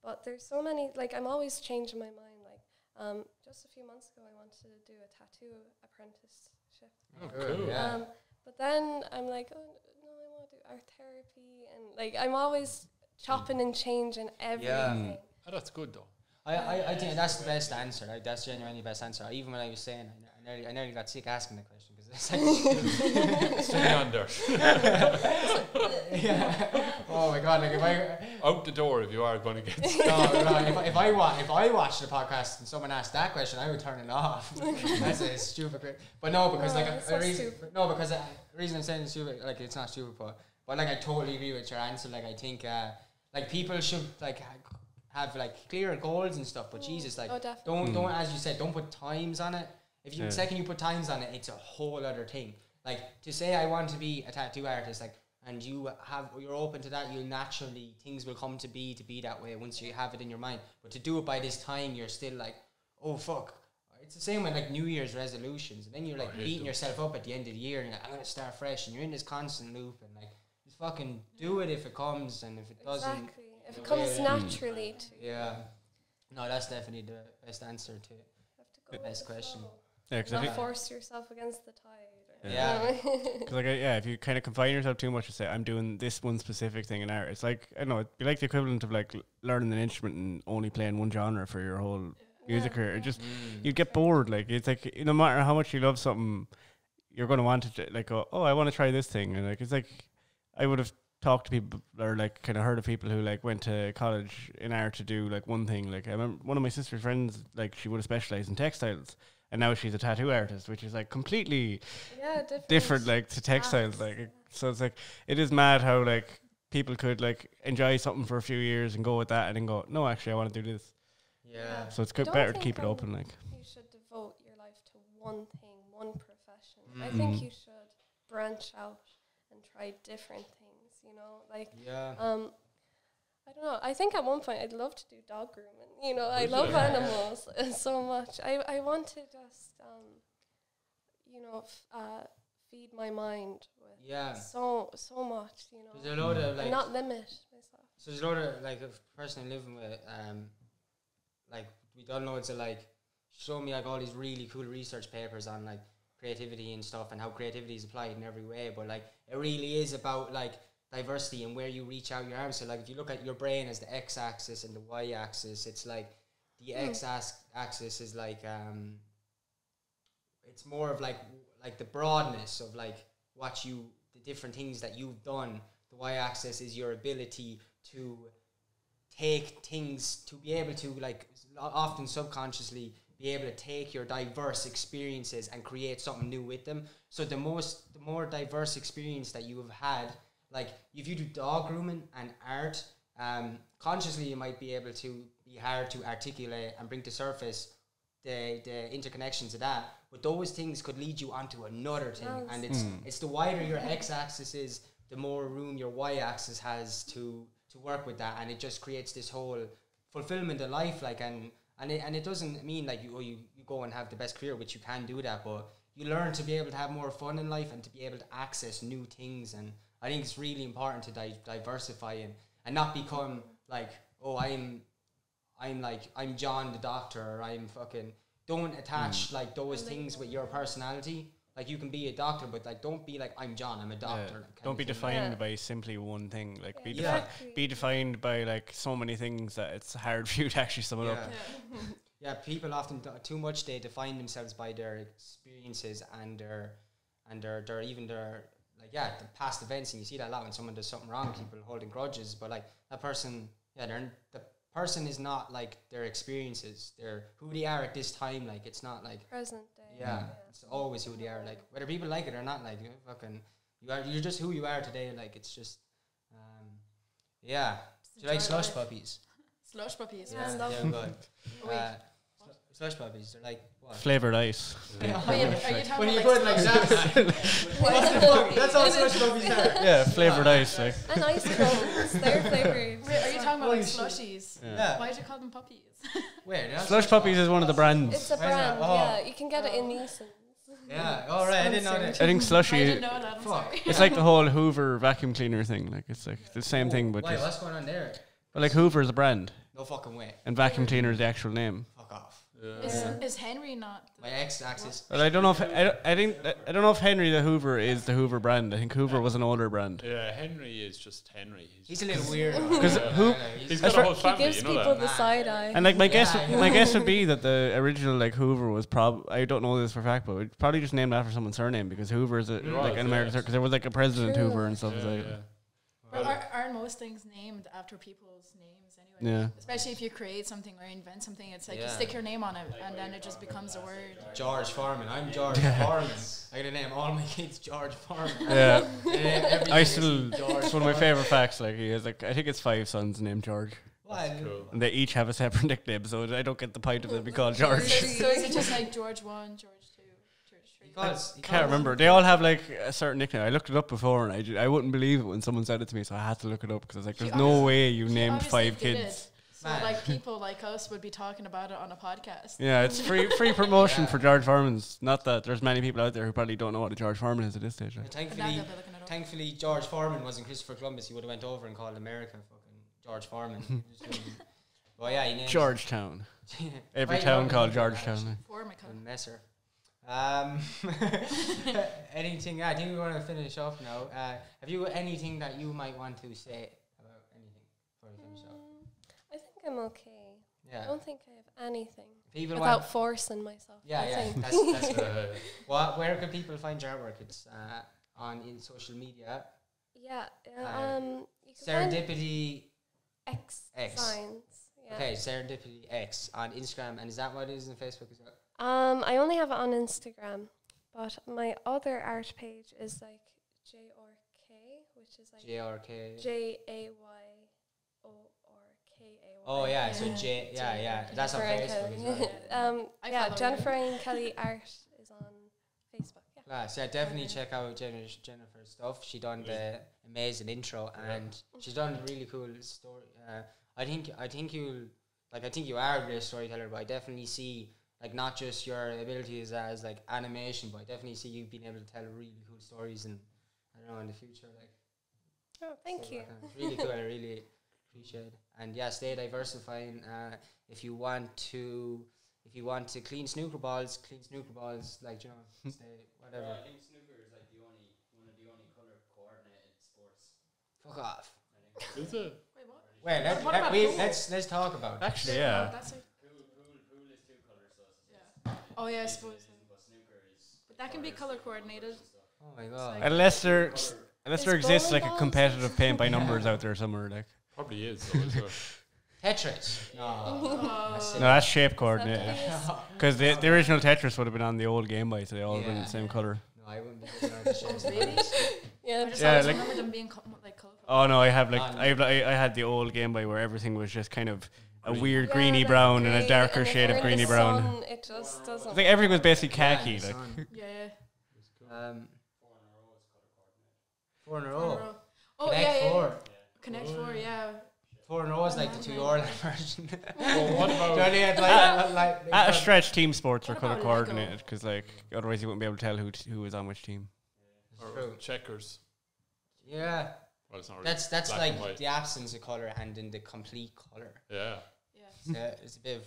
but there's so many. Like I'm always changing my mind. Like just a few months ago, I wanted to do a tattoo apprenticeship. Oh, cool. Yeah. But then I'm like, oh no, I want to do art therapy, and like I'm always chopping and changing everything. Yeah. Oh, that's good though. I think that's the best answer. Like, that's genuinely the best answer. Even when I was saying, I nearly got sick asking the question because it's like stay under. Yeah. Oh my God! Like if I out the door if you are going to get. No. If I watched the podcast and someone asked that question, I would turn it off. That's a stupid. But no, because because the reason I'm saying it's stupid, like it's not stupid, but like I totally agree with your answer. Like I think like people should like have like clear goals and stuff. But Jesus, like don't as you said, don't put times on it. If you second you put times on it, it's a whole other thing. Like to say I want to be a tattoo artist, like, and you're open to that, you'll naturally things will come to be that way once you have it in your mind. But to do it by this time, you're still like, oh fuck. It's the same with like New Year's resolutions, and then you're like beating yourself up at the end of the year, and you're like, I'm gonna start fresh, and you're in this constant loop, and like just fucking do it if it comes, and if it doesn't, exactly. If it comes naturally to you. Yeah. No, that's definitely the best answer to it. You have to go the best question. Yeah, not force yourself against the tide. Yeah. Because like if you kind of confine yourself too much to say I'm doing this one specific thing in art, it's like I don't know, it'd be like the equivalent of like learning an instrument and only playing one genre for your whole music career. It just you'd get bored. Like it's like no matter how much you love something, you're going to want to like go, oh, I want to try this thing, and like it's like I would have talked to people or like kind of heard of people who like went to college in art to do like one thing. Like I remember one of my sister's friends, like she would have specialized in textiles, and now she's a tattoo artist, which is like completely different like to textiles. Like so it's like it is mad how like people could like enjoy something for a few years and go with that and then go, no, actually I want to do this. Yeah. So it's better to keep it open. Like you should devote your life to one thing, one profession. I think you should branch out and try different things. You know, like I don't know. I think at one point I'd love to do dog grooming. You know, I love animals so much. I want to just you know feed my mind with so much. You know, there's a lot of like not limit myself. So there's a lot of like a person I'm living with. Like we done loads of like show me like all these really cool research papers on like creativity and stuff and how creativity is applied in every way, but like it really is about like diversity and where you reach out your arms. So like if you look at your brain as the x-axis and the y-axis, it's like the x-axis is like it's more of like the broadness of like what you the different things that you've done. The y-axis is your ability to take things, to be able to like often subconsciously be able to take your diverse experiences and create something new with them. So the more diverse experience that you have had, like if you do dog grooming and art, consciously you might be able to be hard to articulate and bring to surface the interconnections of that, but those things could lead you onto another thing. And it's the wider your x-axis is, the more room your y-axis has to work with that, and it just creates this whole fulfillment of life. Like and it doesn't mean like you go and have the best career, which you can do that, but you learn to be able to have more fun in life and to be able to access new things. And I think it's really important to diversify and not become like, oh, I'm John the doctor, or I'm fucking. Don't attach like those things with your personality. Like you can be a doctor, but like don't be like I'm John, I'm a doctor. Don't be defined by simply one thing. Like be defined by like so many things that it's hard for you to actually sum it up. Yeah, people often too much they define themselves by their experiences and their the past events, and you see that a lot when someone does something wrong. People holding grudges, but like that person, the person is not like their experiences. They're who they are at this time. Like it's not like present day. Yeah, it's always who they are. Like whether people like it or not, like you're just who you are today. Like it's just, Do you like slush puppies? Slush puppies. Yeah, good. Slush puppies. They're like what? Flavored ice. Are you talking when you about put like that's all slush puppies are. Yeah, flavored ice. Like. And ice creams. They're flavored. Wait, are you talking about like slushies? Yeah. Why did you call them puppies? Where? Slush Puppies is one of the brands. It's a brand, yeah. You can get it in Neeson's. Yeah, alright, I didn't know that. I think slushy. I didn't know that, I'm sorry. It's like the whole Hoover vacuum cleaner thing. Like it's like the same thing, but what's going on there? Well, like Hoover is a brand. No fucking way. And vacuum cleaner is the actual name. Fuck off. Is Henry not my x-axis? Well, I don't know if I don't know if Henry the Hoover is the Hoover brand. I think Hoover was an older brand. Yeah, Henry is just Henry. He's a little weird. Because he's got a whole family. He gives people the side eye. And like my guess would be that the original like Hoover was I don't know this for a fact, but it's probably just named after someone's surname, because Hoover is like an American because there was like a President Hoover and stuff. But aren't most things named after people's names anyway? Yeah. Especially if you create something or invent something, it's like you stick your name on it and then it just becomes a word. George Foreman. I'm George Foreman. I gotta name all my kids George Foreman. Yeah. It's one of my favorite facts. Like he has like I think it's 5 sons named George. Cool. And they each have a separate nickname, so I don't get the point of it being called George. So is it just like George 1, George 2, George 3? I can't remember. They all have like a certain nickname. I looked it up before, and I wouldn't believe it when someone said it to me, so I had to look it up because I was like, "There's no way you named 5 kids." So like people like us would be talking about it on a podcast. Yeah, it's free promotion for George Foreman's. Not that there's many people out there who probably don't know what a George Foreman is at this stage. Right? Thankfully, George Foreman wasn't Christopher Columbus. He would have went over and called America fucking George Foreman. Well, yeah, he named Georgetown. Every town called Georgetown. Messer. Anything? I think we want to finish off now. Have you anything that you might want to say about anything before we finish off? I think I'm okay. Yeah. I don't think I have anything people without forcing myself. Yeah, that's good. Where can people find your artwork? It's in social media. Yeah, Serendipity X. Signs. Yeah. Okay, Serendipity X on Instagram, and is that what it is on Facebook as well? I only have it on Instagram, but my other art page is like JRK, which is like JRK. JAYORKAY. Oh yeah, so yeah. That's on Facebook as well. Jennifer Kelly Art is on Facebook. Yeah. Class. Yeah, definitely check out Jennifer's stuff. She done the amazing intro, and she's done a really cool story. I think you are a great storyteller, but I definitely see like not just your abilities as like animation, but I definitely see you being able to tell really cool stories, and I don't know in the future like. Oh, thank you. Really cool. I really appreciate it. And yeah, stay diversifying. If you want to clean snooker balls, like stay whatever. I think snooker is like one of the only color coordinated sports. Fuck off. Is it? Wait, let's talk about it. Actually, yeah. Pool is 2 colors, so it's Oh yeah, I suppose. But snooker is. But that can be color coordinated. Oh my god. Unless there exists like a competitive paint by numbers out there somewhere, like. Probably is. Tetris. No, that's shape coordinated. Because the original Tetris would have been on the old Game Boy, so they all would have been the same color. No, I wouldn't be putting on the shapes. Really? Yeah. I just always remember them being like colorful. Oh no, I have like I had the old Game Boy where everything was just kind of a weird greeny brown and a darker shade of greeny brown. It just doesn't. I think everything was basically khaki. Like. Yeah. 4 in a row. Oh yeah. Connect 4, yeah. 4 in a row is like the Tutor Opinion version. Well, what about at a stretch, team sports are color coordinated because like otherwise you wouldn't be able to tell who was on which team. Or checkers. Yeah. Well, it's not really that's like the absence of color and in the complete color. Yeah. It's a bit of.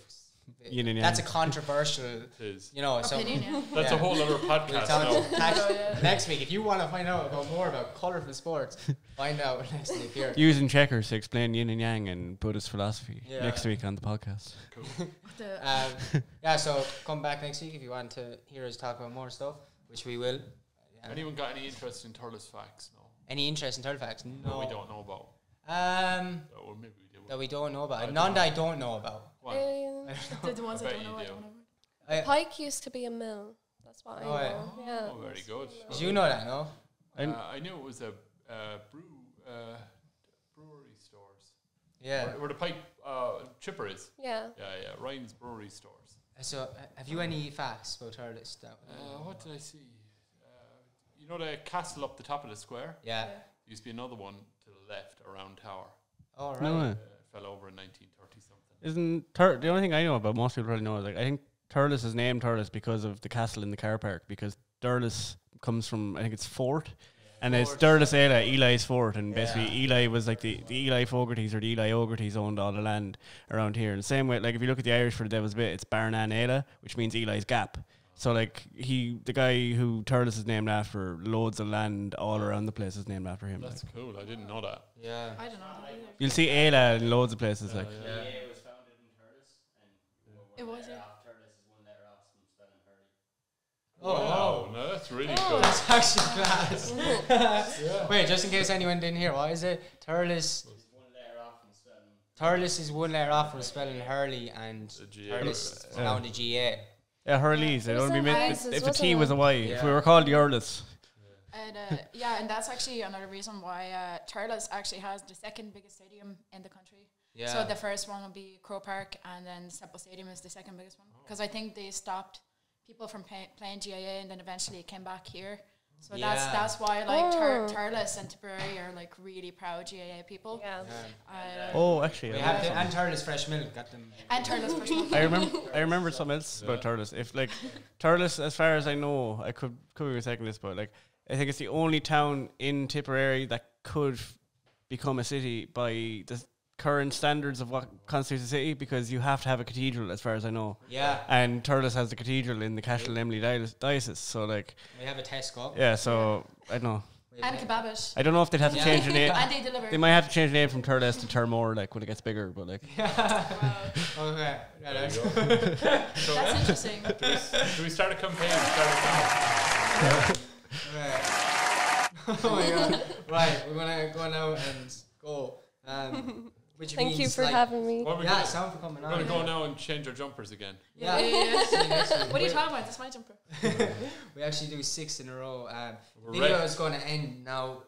That's a controversial, opinion, that's a whole other podcast. Next week, if you want to find out more about colourful sports, find out next week here. Using checkers to explain yin and yang and Buddhist philosophy next week on the podcast. Cool. So come back next week if you want to hear us talk about more stuff, which we will. Anyone got any interest in Thurles facts? No. Any interest in Thurles facts? No. We don't know about. Or maybe we do. That we don't know about. None that I don't know about. The ones I don't know, I don't know. Pike used to be a mill. That's what I know. Yeah. Oh, very good. Did you know that? No. I knew it was a brewery stores. Yeah. Where the pipe chipper is. Yeah. Yeah. Ryan's brewery stores. So, have you any facts about Thurles? What did I see? You know the castle up the top of the square? Yeah. There used to be another one to the left, a round tower. Oh, right. No. Fell over in 1930 something. Isn't the only thing I know about, most people probably know, is like I think Thurles is named Thurles because of the castle in the car park, because Thurles comes from, I think it's Fort, and it's Thurles Eli's Fort, and basically Eli was like the Eli Fogartys or the Eli Ogartys owned all the land around here. And the same way, like if you look at the Irish for the Devil's Bit, it's Barnan Ela, which means Eli's Gap. So like the guy who Thurles is named after, loads of land all around the place is named after him. That's cool. I didn't know that. Yeah. I don't know that either. You'll see Ela in loads of places. Like. Yeah. It was founded in Thurles, and it was. Thurles is 1 letter off from spelling Hurley. Oh, no, that's really cool. That's actually class. Wait, just in case anyone didn't hear, what is it? Thurles is 1 letter off from spelling. Thurles is 1 letter off from spelling Hurley, and Thurles is now the GA. Yeah, Hurleys. It only meant if a T was a Y. Yeah. If we were called Thurles. And and that's actually another reason why Thurles actually has the 2nd biggest stadium in the country. Yeah. So the first one will be Crow Park, and then Semple Stadium is the 2nd biggest one, because I think they stopped people from playing GAA, and then eventually it came back here. So that's why like Thurles and Tipperary are like really proud GAA people. Yeah. Actually, we have to, and Thurles Fresh Milk got them. And Thurles Fresh Milk. I remember something else about Thurles. If like Thurles, as far as I know, I could be mistaken this, but like I think it's the only town in Tipperary that could become a city by the current standards of what constitutes a city, because you have to have a cathedral, as far as I know. Yeah. And Thurles has the cathedral in the Cashel Emly diocese, so like. We have a Tesco. Yeah, so I don't know. And Kebabish. I don't know if they'd have to change the name. And they deliver. They might have to change the name from Thurles to Turmore, like when it gets bigger, but like. Okay. That's interesting. Do we start a campaign? Oh my god! Right, we're gonna go now and go. Which Thank you for having me. Yeah, sound for coming on. We're gonna go now and change our jumpers again. Yeah. See you next week. What are you talking about? That's my jumper. We actually do 6 in a row. We're Video is going to end now